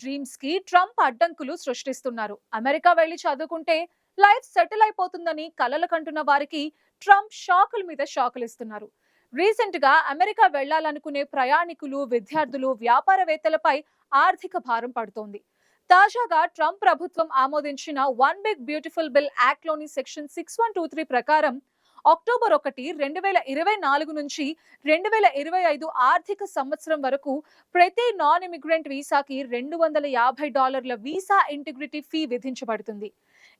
Dreams కి Trump అడ్డంకులు సృష్టిస్తున్నారు. అమెరికా వెళ్లి చదువుకుంటే లైఫ్ సెటిల్ అయిపోతుందని కలలు కంటున్న వారికి ట్రంప్ షాకుల మీద షాకులు ఇస్తున్నారు. రీసెంట్ గా అమెరికా వెళ్లాలనుకునే ప్రయాణికులు, విద్యార్థులు, వ్యాపారవేత్తలపై ఆర్థిక భారం పడుతోంది. తాజాగా ట్రంప్ ప్రభుత్వం ఆమోదించిన one big beautiful bill act లోని సెక్షన్ 6123 ప్రకారం అక్టోబర్ 1, 2024 నుంచి 2025 ఆర్థిక సంవత్సరం వరకు ప్రతి నాన్ ఇమిగ్రెంట్ వీసాకి $250 వీసా ఇంటిగ్రిటీ ఫీ విధించబడుతుంది.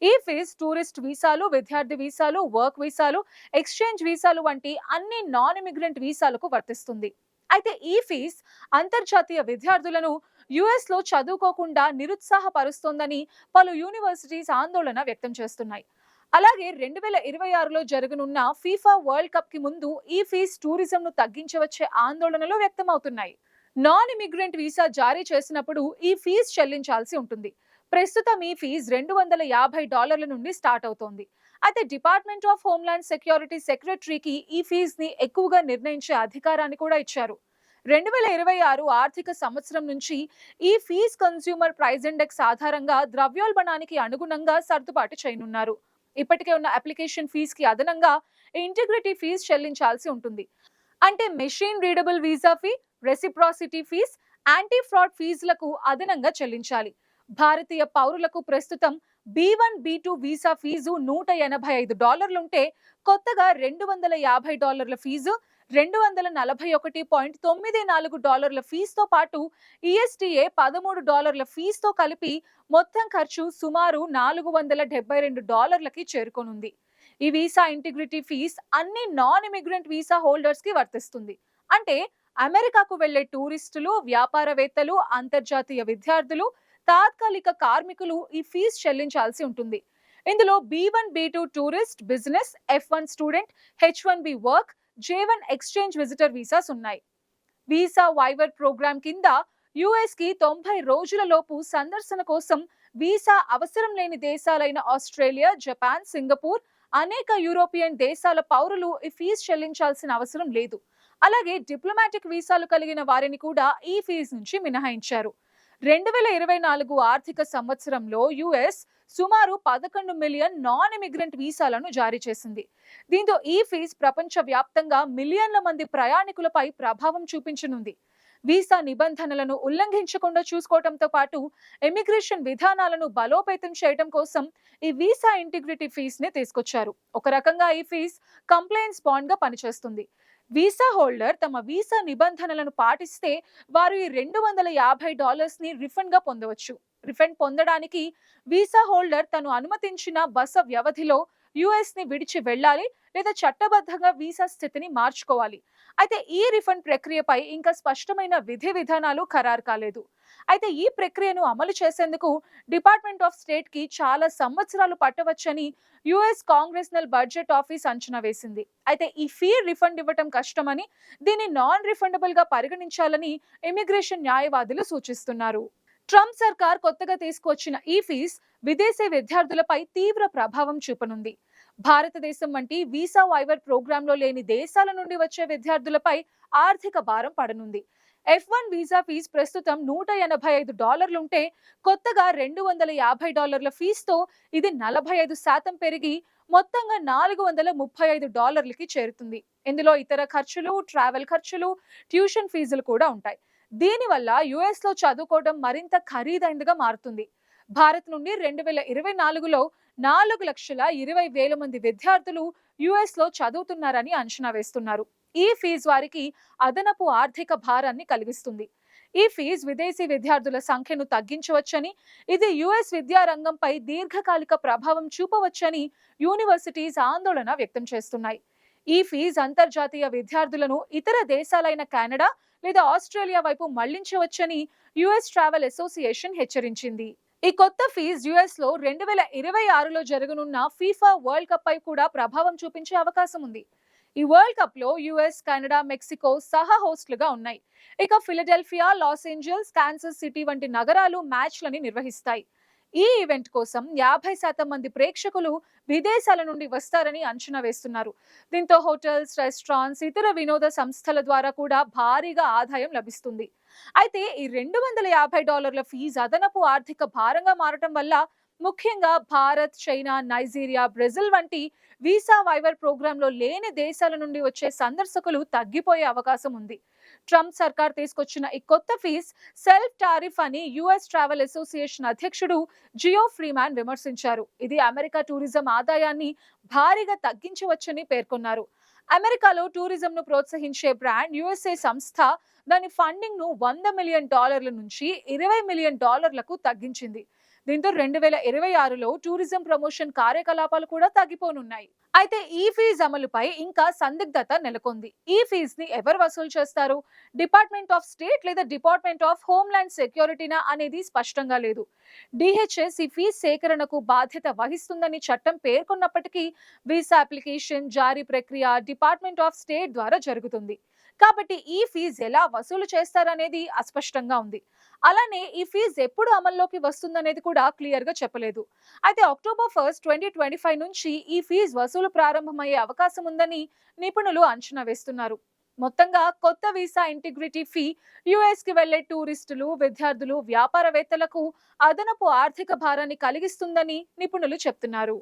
ఈ ఫీజు టూరిస్ట్ వీసాలు, విద్యార్థి వీసాలు, వర్క్ వీసాలు, ఎక్స్చేంజ్ వీసాలు వంటి అన్ని నాన్ ఇమిగ్రెంట్ వీసాలకు వర్తిస్తుంది. అయితే ఈ ఫీజు అంతర్జాతీయ విద్యార్థులను యుఎస్ లో చదువుకోకుండా నిరుత్సాహపరుస్తోందని పలు యూనివర్సిటీస్ ఆందోళన వ్యక్తం చేస్తున్నాయి. అలాగే 2026లో జరగనున్న ఫీఫా వరల్డ్ కప్ కి ముందు ఈ ఫీజు టూరిజం ను తగ్గించవచ్చే ఆందోళనలు వ్యక్తమవుతున్నాయి. నాన్ ఇమిగ్రెంట్ వీసా జారీ చేసినప్పుడు ఈ ఫీజు చెల్లించాల్సి ఉంటుంది. ప్రస్తుతం ఈ ఫీజు $250 నుండి స్టార్ట్ అవుతోంది. అయితే డిపార్ట్మెంట్ ఆఫ్ హోమ్లాండ్ సెక్యూరిటీ సెక్రటరీకి ఈ ఫీజుని ఎక్కువగా నిర్ణయించే అధికారాన్ని కూడా ఇచ్చారు. 2026 ఆర్థిక సంవత్సరం నుంచి ఈ ఫీజు కన్స్యూమర్ ప్రైస్ ఇండెక్స్ ఆధారంగా ద్రవ్యోల్బణానికి అనుగుణంగా సర్దుబాటు చేయనున్నారు. ఇప్పటికే ఉన్న అప్లికేషన్ ఫీజుకి అదనంగా ఇంటిగ్రిటీ ఫీజు చెల్లించాల్సి ఉంటుంది. అంటే machine readable visa fee, reciprocity fees, anti fraud ఫీజులకు అదనంగా చెల్లించాలి. భారతీయ పౌరులకు ప్రస్తుతం B1, B2 వీసా ఫీజు $185 ఉంటే కొత్తగా $250 ఫీజు, $241.94 ఫీజుతో పాటు ఈఎస్టీఏ $13 ఫీజుతో కలిపి మొత్తం ఖర్చు సుమారు $472కి చేరుకోనుంది. ఈ వీసా ఇంటిగ్రిటీ ఫీజు అన్ని నాన్ ఇమిగ్రెంట్ వీసా హోల్డర్స్ కి వర్తిస్తుంది. అంటే అమెరికాకు వెళ్లే టూరిస్టులు, వ్యాపారవేత్తలు, అంతర్జాతీయ విద్యార్థులు, తాత్కాలిక కార్మికులు ఈ ఫీజు చెల్లించాల్సి ఉంటుంది. ఇందులో B1, B2 tourist, business, F1 student, H1B work, J1 exchange visitor visas ఉన్నాయి. వీసా వైవర్ ప్రోగ్రామ్ కింద యుఎస్ కి 90 రోజుల లోపు సందర్శన కోసం వీసా అవసరం లేని దేశాలైన ఆస్ట్రేలియా, జపాన్, సింగపూర్, అనేక యూరోపియన్ దేశాల పౌరులు ఈ ఫీజు చెల్లించాల్సిన అవసరం లేదు. అలాగే డిప్లొమాటిక్ వీసాలు కలిగిన వారిని కూడా ఈ ఫీజు నుంచి మినహాయించారు. 2024 ఆర్థిక సంవత్సరంలో యుఎస్ సుమారు 11 మిలియన్ నాన్ ఇమిగ్రెంట్ వీసాలను జారీ చేసింది. దీంతో ఈ ఫీజు ప్రపంచ వ్యాప్తంగా మిలియన్ల మంది ప్రయాణికులపై ప్రభావం చూపించనుంది. వీసా నిబంధనలను ఉల్లంఘించకుండా చూసుకోవడంతో పాటు ఇమిగ్రేషన్ విధానాలను బలోపేతం చేయడం కోసం ఈ వీసా ఇంటిగ్రిటీ ఫీజుని తీసుకొచ్చారు. ఒక రకంగా ఈ ఫీజు కంప్లైన్స్ బాండ్ గా పనిచేస్తుంది. వీసా హోల్డర్ తమ వీసా నిబంధనలను పాటిస్తే వారు ఈ $250 రిఫండ్ గా పొందవచ్చు. రిఫండ్ పొందడానికి వీసా హోల్డర్ తను అనుమతించిన బస వ్యవధిలో యుఎస్ ని విడిచి వెళ్ళాలి లేదా చట్టబద్ధంగా వీసా స్థితిని మార్చుకోవాలి. అయితే ఈ రిఫండ్ ప్రక్రియపై ఇంకా స్పష్టమైన విధి విధానాలు ఖరారు కాలేదు. అయితే ఈ ప్రక్రియను అమలు చేసేందుకు డిపార్ట్మెంట్ ఆఫ్ స్టేట్ కి చాలా సంవత్సరాలు పట్టవచ్చని యుఎస్ కాంగ్రెస్నల్ బడ్జెట్ ఆఫీస్ అంచనా వేసింది. అయితే ఈ ఫీ రిఫండ్ ఇవ్వటం కష్టమని, దీన్ని నాన్ రిఫండబుల్ గా పరిగణించాలని ఇమిగ్రేషన్ న్యాయవాదులు సూచిస్తున్నారు. ట్రంప్ సర్కార్ కొత్తగా తీసుకొచ్చిన ఈ ఫీజు విదేశీ విద్యార్థులపై తీవ్ర ప్రభావం చూపనుంది. భారతదేశం వంటి వీసా వైవర్ ప్రోగ్రామ్ లో లేని దేశాల నుండి వచ్చే విద్యార్థులపై ఆర్థిక భారం పడనుంది. F1 వీసా ఫీజు ప్రస్తుతం $185 ఉంటే కొత్తగా $250 ఫీజుతో ఇది 45% పెరిగి మొత్తంగా $435కి చేరుతుంది. ఇందులో ఇతర ఖర్చులు, ట్రావెల్ ఖర్చులు, ట్యూషన్ ఫీజులు కూడా ఉంటాయి. దీనివల్ల యుఎస్ లో చదువుకోవడం మరింత ఖరీదైనదిగా మారుతుంది. భారత్ నుండి 2024లో 4,20,000 మంది విద్యార్థులు యుఎస్ లో చదువుతున్నారని అంచనా వేస్తున్నారు. ఈ ఫీజు వారికి అదనపు ఆర్థిక భారాన్ని కలిగిస్తుంది. ఈ ఫీజు విదేశీ విద్యార్థుల సంఖ్యను తగ్గించవచ్చని, ఇది యుఎస్ విద్యా రంగంపై దీర్ఘకాలిక ప్రభావం చూపవచ్చని యూనివర్సిటీస్ ఆందోళన వ్యక్తం చేస్తున్నాయి. ఈ ఫీజు అంతర్జాతీయ విద్యార్థులను ఇతర దేశాలైన కెనడా లేదా ఆస్ట్రేలియా వైపు మళ్లించవచ్చని యుఎస్ ట్రావెల్ అసోసియేషన్ హెచ్చరించింది. ఈ కొత్త ఫీజు యుఎస్ లో 2026లో జరగనున్న ఫీఫా వరల్డ్ కప్ పై కూడా ప్రభావం చూపించే అవకాశం ఉంది. ఈ వరల్డ్ కప్ లో యుఎస్, కెనడా, మెక్సికో సహా హోస్టులుగా ఉన్నాయి. ఇక Philadelphia, Los Angeles, Kansas city వంటి నగరాలు మ్యాచ్లని నిర్వహిస్తాయి. ఈ ఈవెంట్ కోసం 50% మంది ప్రేక్షకులు విదేశాల నుండి వస్తారని అంచనా వేస్తున్నారు. దీంతో హోటల్స్, రెస్టారెంట్స్, ఇతర వినోద సంస్థల ద్వారా కూడా భారీగా ఆదాయం లభిస్తుంది. అయితే ఈ $250 ఫీజు అదనపు ఆర్థిక భారంగా మారటం వల్ల ముఖ్యంగా భారత్, చైనా, నైజీరియా, బ్రెజిల్ వంటి వీసా వైవర్ ప్రోగ్రాంలో లేని దేశాల నుండి వచ్చే సందర్శకులు తగ్గిపోయే అవకాశం ఉంది. ట్రంప్ సర్కార్ తీసుకొచ్చిన ఈ కొత్త ఫీజ్ సెల్ఫ్ టారిఫ్ అని యుఎస్ ట్రావెల్ అసోసియేషన్ అధ్యక్షుడు జియో ఫ్రీమాన్ విమర్శించారు. ఇది అమెరికా టూరిజం ఆదాయాన్ని భారీగా తగ్గించవచ్చని పేర్కొన్నారు. అమెరికాలో టూరిజంను ప్రోత్సహించే బ్రాండ్ యుఎస్ఏ సంస్థ దాని ఫండింగ్ ను $100 మిలియన్ నుంచి $20 మిలియన్ తగ్గించింది. దీంతో 2026లో టూరిజం ప్రమోషన్ కార్యకలాపాలు కూడా తగ్గిపోనున్నాయి. అయితే ఈ ఫీజు అమలుపై ఇంకా సందిగ్ధత నెలకొంది. ఈ ఫీజుని ఎవరు వసూలు చేస్తారు? డిపార్ట్మెంట్ ఆఫ్ స్టేట్ లేదా డిపార్ట్మెంట్ ఆఫ్ హోమ్‌ల్యాండ్ సెక్యూరిటీనా అనేది స్పష్టంగా లేదు. డిహెచ్ఎస్ ఈ ఫీజు సేకరణకు బాధ్యత వహిస్తుందని చట్టం పేర్కొన్నప్పటికీ వీసా అప్లికేషన్ జారీ ప్రక్రియ డిపార్ట్మెంట్ ఆఫ్ స్టేట్ ద్వారా జరుగుతుంది. కాబట్టి ఈ ఫీజు ఎలా వసూలు చేస్తారనేది అస్పష్టంగా ఉంది. అలానే ఈ ఫీజు ఎప్పుడు అమల్లోకి వస్తుందనేది కూడా క్లియర్ గా చెప్పలేదు. అయితే అక్టోబర్ 1, 2025 నుంచి ఈ ఫీజు వసూలు ప్రారంభమయ్యే అవకాశం ఉందని నిపుణులు అంచనా వేస్తున్నారు. మొత్తంగా కొత్త వీసా ఇంటిగ్రిటీ ఫీ యుఎస్ కి వెళ్లే టూరిస్టులు, విద్యార్థులు, వ్యాపారవేత్తలకు అదనపు ఆర్థిక భారాన్ని కలిగిస్తుందని నిపుణులు చెప్తున్నారు.